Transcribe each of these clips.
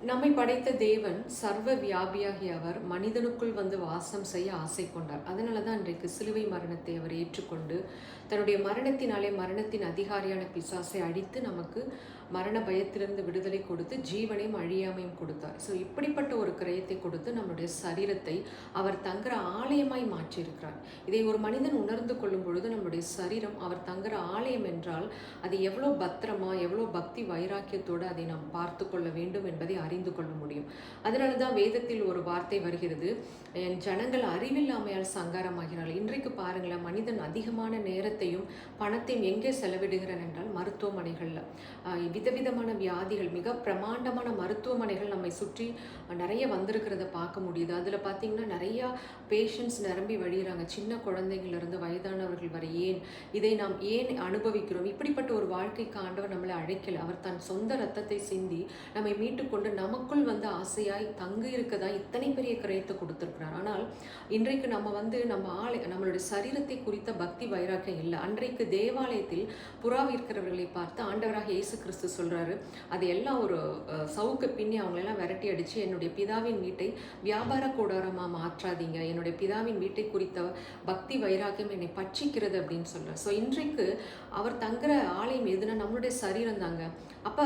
நம்மை படைத்த தேவன் சர்வ வியாபியாகிய அவர் மனிதனுக்குள் வந்து வாசம் செய்ய ஆசை கொண்டார். அதனால தான் இன்றைக்கு சிலுவை மரணத்தை அவர் ஏற்றுக்கொண்டு தன்னுடைய மரணத்தினாலே மரணத்தின் அதிகாரியான பிசாசை அழித்து நமக்கு மரண பயத்திலிருந்து விடுதலை கொடுத்து ஜீவனையும் அழியாமையும் கொடுத்தார். ஸோ இப்படிப்பட்ட ஒரு கிரயத்தை கொடுத்து நம்முடைய சரீரத்தை அவர் தங்குற ஆலயமாய் மாற்றியிருக்கிறார். இதை ஒரு மனிதன் உணர்ந்து கொள்ளும் பொழுது நம்முடைய சரீரம் அவர் தங்குற ஆலயம் என்றால் அது எவ்வளோ பத்திரமா எவ்வளோ பக்தி வைராக்கியத்தோடு அதை நாம் பார்த்து கொள்ள வேண்டும் என்பதை அறிந்து கொள்ள முடியும். அதனால தான் வேதத்தில் ஒரு வார்த்தை வருகிறது, என் ஜனங்கள் அறிவில்லாமையால் சங்காரமாகிறார்கள். இன்றைக்கு பாருங்களேன், மனிதன் அதிகமான நேரத்தையும் பணத்தையும் எங்கே செலவிடுகிறான் என்றால் மருத்துவமனைகளில். விதவிதமான வியாதிகள், மிக பிரமாண்டமான மருத்துவமனைகள் நம்மை சுற்றி நிறைய வந்திருக்கிறத பார்க்க முடியுது. அதில் பார்த்தீங்கன்னா நிறையா பேஷண்ட்ஸ் நிரம்பி வழிகிறாங்க. சின்ன குழந்தைங்களிலிருந்து வயதானவர்கள் வரை. இதை நாம் ஏன் அனுபவிக்கிறோம்? இப்படிப்பட்ட ஒரு வாழ்க்கைக்கு ஆண்டவர் நம்மளை அழைக்கல. அவர் தன் சொந்த ரத்தத்தை சிந்தி நம்மை மீட்டுக்கொண்டு நமக்குள் வந்து ஆசையாய் தங்கி இருக்கதா இத்தனை பெரிய கிரயத்தை கொடுத்திருக்கிறார். ஆனால் இன்றைக்கு நம்ம வந்து நம்மளுடைய சரீரத்தை குறித்த பக்தி வைராக்கியம் இல்லை. அன்றைக்கு தேவாலயத்தில் புறா விற்கிறவர்களை பார்த்து ஆண்டவராக இயேசு கிறிஸ்து சொல்றாரு, அது எல்லாம் ஒரு சவுக்கு பின்னி அவங்களெல்லாம் விரட்டி அடிச்சு என்னுடைய பிதாவின் வீட்டை வியாபார கூடாரமா மாற்றாதீங்க, என்னுடைய பிதாவின் வீட்டை குறித்த பக்தி வைராக்கியம் என்னை பட்சிக்கிறது அப்படின்னு சொல்றாரு. ஸோ இன்றைக்கு அவர் தங்குற ஆலயம் எதுனா நம்மளுடைய சரீரம் தாங்க. அப்போ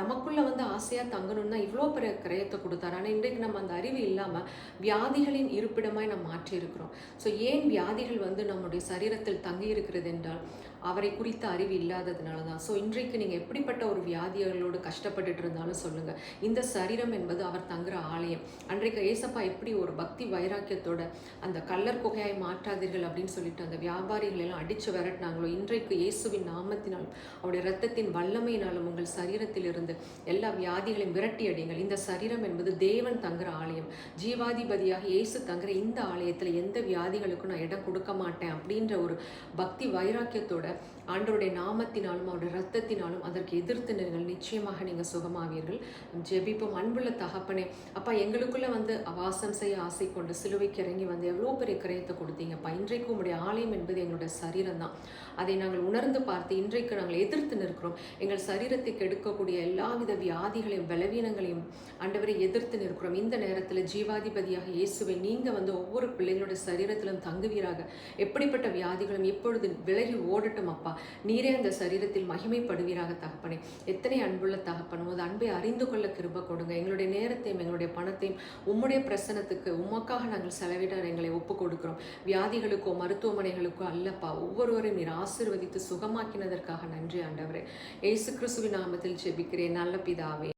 நமக்குள்ள வந்து ஆசையா தங்கணும்னா இவ்வளோ பெரிய கிரயத்தை கொடுத்தாரு. ஆனால் இன்றைக்கு நம்ம அந்த அறிவு இல்லாமல் வியாதிகளின் இருப்பிடமாய் நம்ம மாற்றி இருக்கிறோம். ஸோ ஏன் வியாதிகள் வந்து நம்முடைய சரீரத்தில் தங்கி இருக்கிறது என்றால் அவரை குறித்த அறிவு இல்லாததுனால தான். ஸோ இன்றைக்கு நீங்கள் எப்படிப்பட்ட ஒரு வியாதிகளோடு கஷ்டப்பட்டுட்டு இருந்தாலும் சொல்லுங்கள், இந்த சரீரம் என்பது அவர் தங்குற ஆலயம். அன்றைக்கு ஏசப்பா எப்படி ஒரு பக்தி வைராக்கியத்தோட அந்த கல்லர் குகையாய் மாற்றாதீர்கள் அப்படின்னு சொல்லிட்டு அந்த வியாபாரிகள் எல்லாம் அடித்து விரட்டினாங்களோ, இன்றைக்கு இயேசுவின் நாமத்தினாலும் அவருடைய இரத்தத்தின் வல்லமையினாலும் உங்கள் சரீரத்தில் இருந்து எல்லா வியாதிகளையும் விரட்டி அடிங்கள். இந்த சரீரம் என்பது தேவன் தங்குற ஆலயம். ஜீவாதிபதியாக இயேசு தங்குற இந்த ஆலயத்தில் எந்த வியாதிகளுக்கும் நான் இடம் கொடுக்க மாட்டேன் அப்படின்ற ஒரு பக்தி வைராக்கியத்தோட ஆண்டவருடைய நாமத்தினாலும் அவருடைய இரத்தத்தினாலும் அதற்கு எதிர்த்து நீங்கள் நிச்சயமாக நீங்கள் சுகமாவீர்கள். ஜெபிப்போம். அன்புள்ள தகப்பனே, அப்பா எங்களுக்குள்ள வந்து வாசம் செய்ய ஆசை கொண்டு சிலுவைக்கு இறங்கி வந்து எவ்வளோ பெரிய கிரயத்தை கொடுத்தீங்கப்பா. இன்றைக்கு உங்களுடைய ஆலயம் என்பது எங்களுடைய சரீரம் தான். அதை நாங்கள் உணர்ந்து பார்த்து இன்றைக்கு நாங்கள் எதிர்த்து நிற்கிறோம். எங்கள் சரீரத்தை கெடுக்கக்கூடிய எல்லாவித வியாதிகளையும் பலவீனங்களையும் ஆண்டவரை எதிர்த்து நிற்கிறோம். இந்த நேரத்தில் ஜீவாதிபதியாக இயேசுவை நீங்கள் வந்து ஒவ்வொரு பிள்ளைகளுடைய சரீரத்திலும் தங்குவீராக. எப்படிப்பட்ட வியாதிகளும் இப்பொழுது விலகி ஓடட்டும் அப்பா. நீரே அந்த சரீரத்தில் மகிமைப்படுவீராக தகப்பனே. எத்தனை அன்புள்ள தகப்பனும் அது அன்பை அறிந்து கொள்ள கிருபை கொடுங்க. எங்களுடைய நேரத்தையும் எங்களுடைய பணத்தையும் உம்முடைய பிரசனத்துக்கு உமக்காக நாங்கள் செலவிட எங்களை ஒப்பு கொடுக்கிறோம். வியாதிகளுக்கோ மருத்துவமனைகளுக்கோ அல்லப்பா, ஒவ்வொருவரையும் நீர் ஆசீர்வதித்து சுகமாக்கினதற்காக நன்றி ஆண்டவரே. இயேசு கிறிஸ்துவின் நாமத்தில் ஜெபிக்கிறேன் நல்ல பிதாவே.